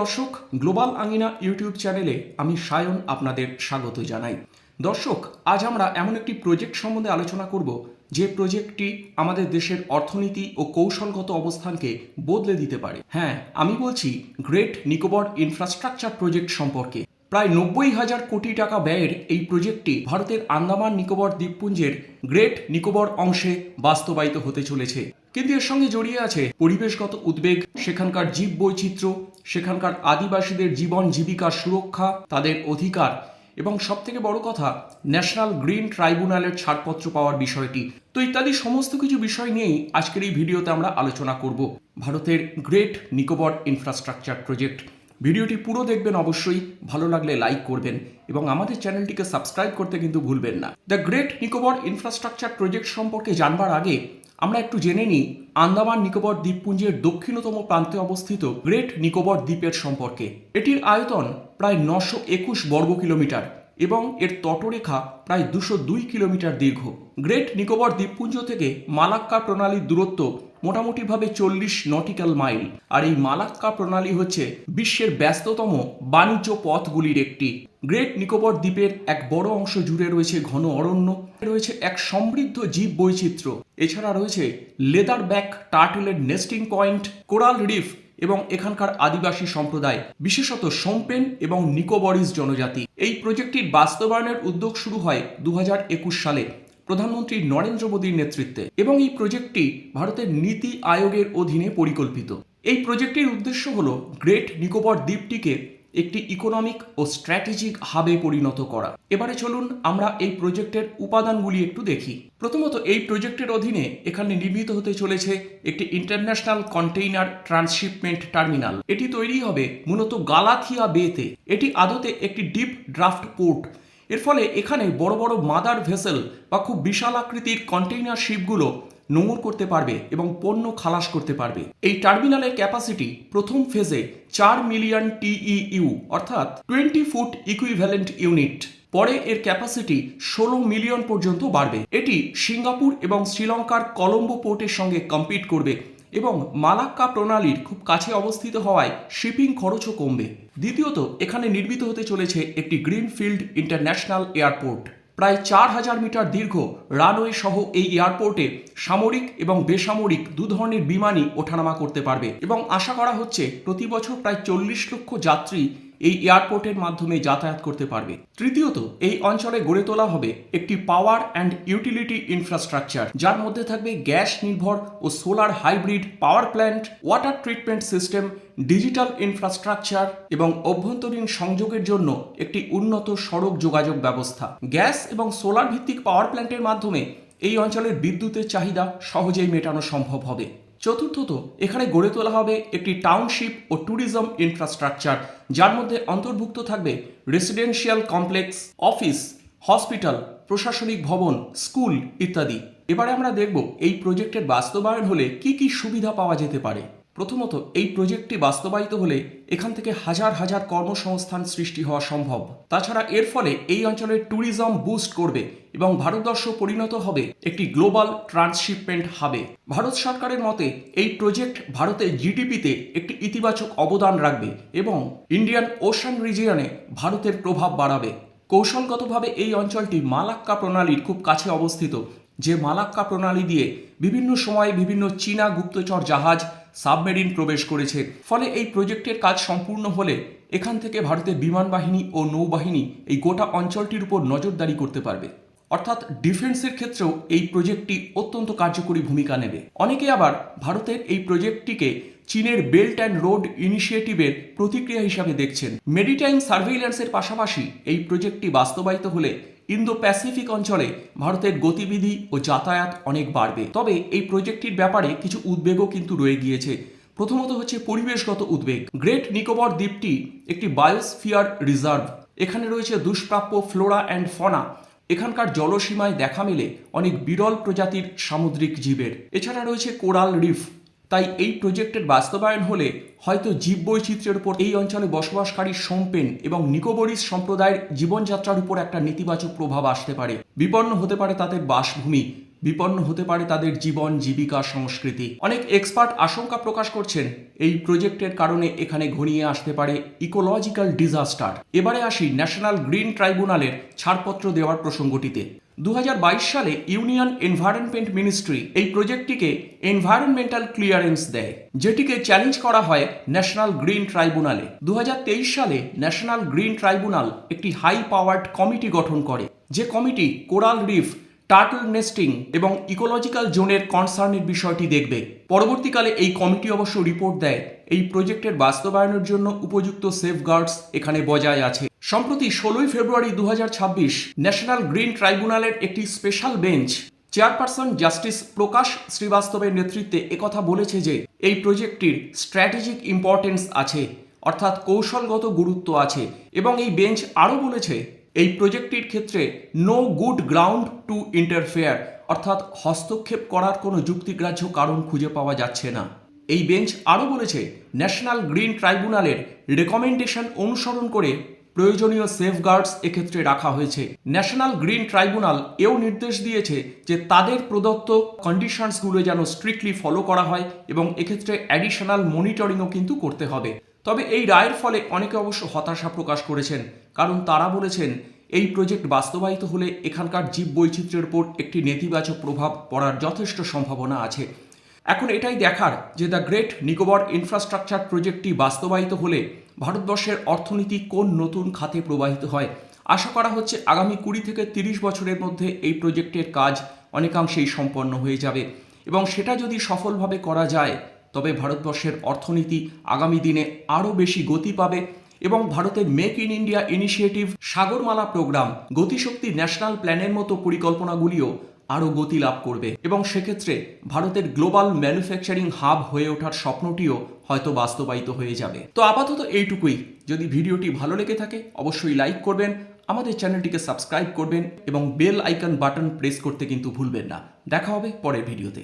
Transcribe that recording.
দর্শক, global আঙিনা YouTube চ্যানেলে আমি সায়ন আপনাদের স্বাগত জানাই। দর্শক, আজ আমরা এমন একটি প্রজেক্ট সম্বন্ধে আলোচনা করব যে প্রজেক্টটি আমাদের দেশের অর্থনীতি ও কৌশলগত অবস্থানকে বদলে দিতে পারে। হ্যাঁ, আমি বলছি গ্রেট নিকোবর ইনফ্রাস্ট্রাকচার প্রজেক্ট সম্পর্কে। প্রায় 90,000 কোটি টাকা ব্যয়ের এই প্রজেক্টটি ভারতের আন্দামান নিকোবর দ্বীপপুঞ্জের গ্রেট নিকোবর অংশে বাস্তবায়িত হতে চলেছে। কিন্তু এর সঙ্গে জড়িয়ে আছে পরিবেশগত উদ্বেগ, সেখানকার জীব বৈচিত্র্য, সেখানকার আদিবাসীদের জীবন জীবিকার সুরক্ষা, তাদের অধিকার এবং সবথেকে বড় কথা ন্যাশনাল গ্রিন ট্রাইব্যুনালের ছাড়পত্র পাওয়ার বিষয়টি। তো ইত্যাদি সমস্ত কিছু বিষয় নিয়েই আজকের এই ভিডিওতে আমরা আলোচনা করব। ভারতের গ্রেট নিকোবর ইনফ্রাস্ট্রাকচার প্রজেক্ট। ভিডিওটি পুরো দেখবেন অবশ্যই, ভালো লাগলে লাইক করবেন এবং আমাদের চ্যানেলটিকে সাবস্ক্রাইব করতে কিন্তু ভুলবেন না। The great Nicobar infrastructure project সম্পর্কে জানবার আগে আমরা একটু জেনে নিই আন্দামান নিকোবর দ্বীপপুঞ্জের দক্ষিণতম প্রান্তে অবস্থিত গ্রেট নিকোবর দ্বীপের সম্পর্কে। এটির আয়তন প্রায় 921 বর্গ কিলোমিটার এবং এর তটরেখা প্রায় 202 কিলোমিটার দীর্ঘ। গ্রেট নিকোবর দ্বীপপুঞ্জ থেকে মালাক্কা প্রণালীর দূরত্ব মোটামুটিভাবে 40 নটিক্যাল মাইল। আর এই মালাক্কা প্রণালী হচ্ছে বিশ্বের ব্যস্ততম বাণিজ্য পথগুলির একটি। গ্রেট নিকোবর দ্বীপের এক বড় অংশ জুড়ে রয়েছে ঘন অরণ্য, রয়েছে এক সমৃদ্ধ জীব বৈচিত্র্য, এছাড়া রয়েছে লেদার ব্যাক টার্টলের নেস্টিং পয়েন্ট, কোরাল রিফ এবং এখানকার আদিবাসী সম্প্রদায়, বিশেষত সোমপেন এবং নিকোবরিজ জনজাতি। এই প্রজেক্টটির বাস্তবায়নের উদ্যোগ শুরু হয় 2021 সালে প্রধানমন্ত্রী নরেন্দ্র মোদীর নেতৃত্বে এবং এই প্রজেক্টটি ভারতের নীতি আয়োগের অধীনে পরিকল্পিত। এই প্রজেক্টটির উদ্দেশ্য হল গ্রেট নিকোবর দ্বীপটিকে একটি ইকোনমিক ও স্ট্র্যাটেজিক হাবে পরিণত করা। এবারে চলুন আমরা এই প্রজেক্টের উপাদানগুলি একটু দেখি। প্রথমত, এই প্রজেক্টের অধীনে এখানে নির্মিত হতে চলেছে একটি ইন্টারন্যাশনাল কন্টেইনার ট্রান্সশিপমেন্ট টার্মিনাল। এটি তৈরি হবে মূলত গালাথিয়া বেতে। এটি আদতে একটি ডিপ ড্রাফট পোর্ট। এর ফলে এখানে বড় বড় মাদার ভেসেল বা খুব বিশাল আকৃতির কন্টেইনার শিপগুলো নোঙর করতে পারবে এবং পণ্য খালাস করতে পারবে। এই টার্মিনালের ক্যাপাসিটি প্রথম ফেজে 4 মিলিয়ন TEU অর্থাৎ 20 ফুট ইকুইভ্যালেন্ট ইউনিট। পরে এর ক্যাপাসিটি 16 মিলিয়ন পর্যন্ত বাড়বে। এটি সিঙ্গাপুর এবং শ্রীলঙ্কার কলম্বো পোর্টের সঙ্গে কম্পিট করবে এবং মালাক্কা প্রণালীর খুব কাছে অবস্থিত হওয়ায় শিপিং খরচও কমবে। দ্বিতীয়ত, এখানে নির্মিত হতে চলেছে একটি গ্রিনফিল্ড ইন্টারন্যাশনাল এয়ারপোর্ট। প্রায় 4000 মিটার দীর্ঘ রানওয়ে সহ এই এয়ারপোর্টে সামরিক এবং বেসামরিক দু ধরনের বিমানই ওঠানামা করতে পারবে এবং আশা করা হচ্ছে প্রতি বছর প্রায় 40 লক্ষ যাত্রী এই এয়ারপোর্টের মাধ্যমে যাতায়াত করতে পারবে। তৃতীয়ত, এই অঞ্চলে গড়ে তোলা হবে একটি পাওয়ার অ্যান্ড ইউটিলিটি ইনফ্রাস্ট্রাকচার, যার মধ্যে থাকবে গ্যাস নির্ভর ও solar hybrid power plant, water treatment system, digital infrastructure এবং অভ্যন্তরীণ সংযোগের জন্য একটি উন্নত সড়ক যোগাযোগ ব্যবস্থা। গ্যাস এবং সোলার ভিত্তিক পাওয়ার প্ল্যান্টের মাধ্যমে এই অঞ্চলের বিদ্যুতের চাহিদা সহজেই মেটানো সম্ভব হবে। চতুর্থত, এখানে গড়ে তোলা হবে একটি টাউনশিপ ও ট্যুরিজম ইনফ্রাস্ট্রাকচার, যার মধ্যে অন্তর্ভুক্ত থাকবে রেসিডেন্সিয়াল কমপ্লেক্স, অফিস, হসপিটাল, প্রশাসনিক ভবন, স্কুল ইত্যাদি। এবারে আমরা দেখব এই প্রজেক্টের বাস্তবায়ন হলে কি কি সুবিধা পাওয়া যেতে পারে। প্রথমত, এই প্রজেক্টটি বাস্তবায়িত হলে এখান থেকে হাজার হাজার কর্মসংস্থান সৃষ্টি হওয়া সম্ভব। তাছাড়া এর ফলে এই অঞ্চলের ট্যুরিজম বুস্ট করবে এবং ভারতবর্ষ পরিণত হবে একটি গ্লোবাল ট্রান্সশিপমেন্ট হাবে। ভারত সরকারের মতে এই প্রজেক্ট ভারতের জিডিপিতে একটি ইতিবাচক অবদান রাখবে এবং ইন্ডিয়ান ওশান রিজিয়নে ভারতের প্রভাব বাড়াবে। কৌশলগতভাবে এই অঞ্চলটি মালাক্কা প্রণালীর খুব কাছে অবস্থিত, যে মালাক্কা প্রণালী দিয়ে বিভিন্ন সময়ে বিভিন্ন চীনা গুপ্তচর জাহাজ সাবমেরিন প্রবেশ করেছে। ফলে এই প্রজেক্টের কাজ সম্পূর্ণ হলে এখান থেকে ভারতের বিমান বাহিনী ও নৌবাহিনী এই গোটা অঞ্চলটির উপর নজরদারি করতে পারবে। অর্থাৎ ডিফেন্সের ক্ষেত্রেও এই প্রজেক্টটি অত্যন্ত কার্যকরী ভূমিকা নেবে। অনেকে আবার ভারতের এই প্রজেক্টটিকে চীনের বেল্ট অ্যান্ড রোড ইনিশিয়েটিভের প্রতিক্রিয়া হিসাবে দেখছেন। মেরিটাইম সার্ভেইল্যান্সের পাশাপাশি এই প্রজেক্টটি বাস্তবায়িত হলে ইন্দো প্যাসিফিক অঞ্চলে ভারতের গতিবিধি ও যাতায়াত অনেক বাড়বে। তবে এই প্রজেক্টটির ব্যাপারে কিছু উদ্বেগও কিন্তু রয়ে গিয়েছে। প্রথমত হচ্ছে পরিবেশগত উদ্বেগ। গ্রেট নিকোবর দ্বীপটি একটি বায়োস্ফিয়ার রিজার্ভ। এখানে রয়েছে দুষ্প্রাপ্য ফ্লোরা অ্যান্ড ফনা। এখানকার জলসীমায় দেখা মেলে অনেক বিরল প্রজাতির সামুদ্রিক জীবের। এছাড়া রয়েছে কোরাল রিফ। তাই এই প্রজেক্টের বাস্তবায়ন হলে হয়তো জীববৈচিত্র্যের উপর এই অঞ্চলে বসবাসকারী সোমপেন এবং নিকোবরিজ সম্প্রদায়ের জীবনযাত্রার উপর একটা নেতিবাচক প্রভাব আসতে পারে। বিপন্ন হতে পারে তাদের বাসভূমি, বিপন্ন হতে পারে তাদের জীবন, জীবিকা, সংস্কৃতি। অনেক এক্সপার্ট আশঙ্কা প্রকাশ করছেন এই প্রজেক্টের কারণে এখানে ঘনিয়ে আসতে পারে ইকোলজিক্যাল ডিজাস্টার। এবারে আসি ন্যাশনাল গ্রিন ট্রাইব্যুনালের ছাড়পত্র দেওয়ার প্রসঙ্গটিতে। 2022 সালে ইউনিয়ন এনভায়রনমেন্ট মিনিস্ট্রি এই প্রজেক্টটিকে এনভায়রনমেন্টাল ক্লিয়ারেন্স দেয়, যেটিকে চ্যালেঞ্জ করা হয় ন্যাশনাল গ্রিন ট্রাইব্যুনালে। 2023 সালে ন্যাশনাল গ্রিন ট্রাইব্যুনাল একটি হাই পাওয়ার্ড কমিটি গঠন করে, যে কমিটি কোরাল রিফ, টার্টল নেস্টিং এবং ইকোলজিক্যাল জোনের কনসার্নের বিষয়টি দেখবে। পরবর্তীকালে এই কমিটি অবশ্য রিপোর্ট দেয় এই প্রজেক্টের বাস্তবায়নের জন্য উপযুক্ত সেফগার্ডস এখানে বজায় আছে। সম্প্রতি 16 ফেব্রুয়ারি 2026 ন্যাশনাল গ্রিন ট্রাইব্যুনালের একটি স্পেশাল বেঞ্চ চেয়ারপারসন জাস্টিস প্রকাশ শ্রীবাস্তবের নেতৃত্বে একথা বলেছে যে এই প্রজেক্টটির স্ট্র্যাটেজিক ইম্পর্টেন্স আছে, অর্থাৎ কৌশলগত গুরুত্ব আছে। এবং এই বেঞ্চ আরও বলেছে এই প্রজেক্টটির ক্ষেত্রে no good ground to interfere, অর্থাৎ হস্তক্ষেপ করার কোনো যুক্তিগ্রাহ্য কারণ খুঁজে পাওয়া যাচ্ছে না। এই বেঞ্চ আরও বলেছে ন্যাশনাল গ্রিন ট্রাইব্যুনালের রেকমেন্ডেশন অনুসরণ করে প্রয়োজনীয় সেফগার্ডস এক্ষেত্রে রাখা হয়েছে। ন্যাশনাল গ্রিন ট্রাইব্যুনাল এও নির্দেশ দিয়েছে যে তাদের প্রদত্ত কন্ডিশনসগুলো যেন স্ট্রিক্টলি ফলো করা হয় এবং এক্ষেত্রে অ্যাডিশনাল মনিটরিংও কিন্তু করতে হবে। তবে এই রায়ের ফলে অনেকে অবশ্য হতাশা প্রকাশ করেছেন, কারণ তারা বলেছেন এই প্রজেক্ট বাস্তবায়িত হলে এখানকার জীববৈচিত্র্যের উপর একটি নেতিবাচক প্রভাব পড়ার যথেষ্ট সম্ভাবনা আছে। এখন এটাই দেখার যে দ্য গ্রেট নিকোবর ইনফ্রাস্ট্রাকচার প্রজেক্টটি বাস্তবায়িত হলে ভারতবর্ষের অর্থনীতি কোন নতুন খাতে প্রবাহিত হয়। আশা করা হচ্ছে আগামী 20 থেকে 30 বছরের মধ্যে এই প্রজেক্টের কাজ অনেকাংশেই সম্পন্ন হয়ে যাবে এবং সেটা যদি সফলভাবে করা যায় তবে ভারতবর্ষের অর্থনীতি আগামী দিনে আরও বেশি গতি পাবে এবং ভারতের make in India initiative, Sagarmala programme, Gatishakti national প্ল্যানের মতো পরিকল্পনাগুলিও আরও গতি লাভ করবে এবং সেক্ষেত্রে ভারতের গ্লোবাল ম্যানুফ্যাকচারিং হাব হয়ে ওঠার স্বপ্নটিও হয়তো বাস্তবায়িত হয়ে যাবে। তো আপাতত এইটুকুই। যদি ভিডিওটি ভালো লেগে থাকে অবশ্যই লাইক করবেন, আমাদের চ্যানেলটিকে সাবস্ক্রাইব করবেন এবং বেল আইকন বাটন প্রেস করতে কিন্তু ভুলবেন না। দেখা হবে পরের ভিডিওতে।